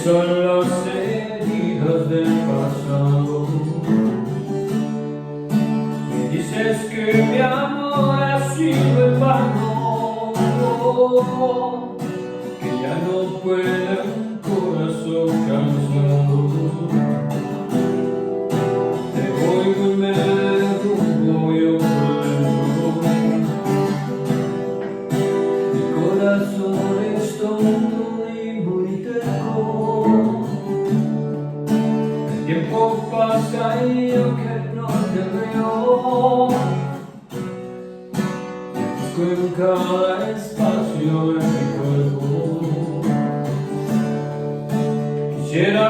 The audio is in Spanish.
son las heridas del pasado. Me dices que mi amor ha sido en vano, que ya no puede un corazón cansado. Te oigo y me derrumbo yo vuelvo. Mi corazón es tonto y muy terco. El tiempo pasa y yo que no te veo. Busco en cada espacio de mi cuerpo. Quisiera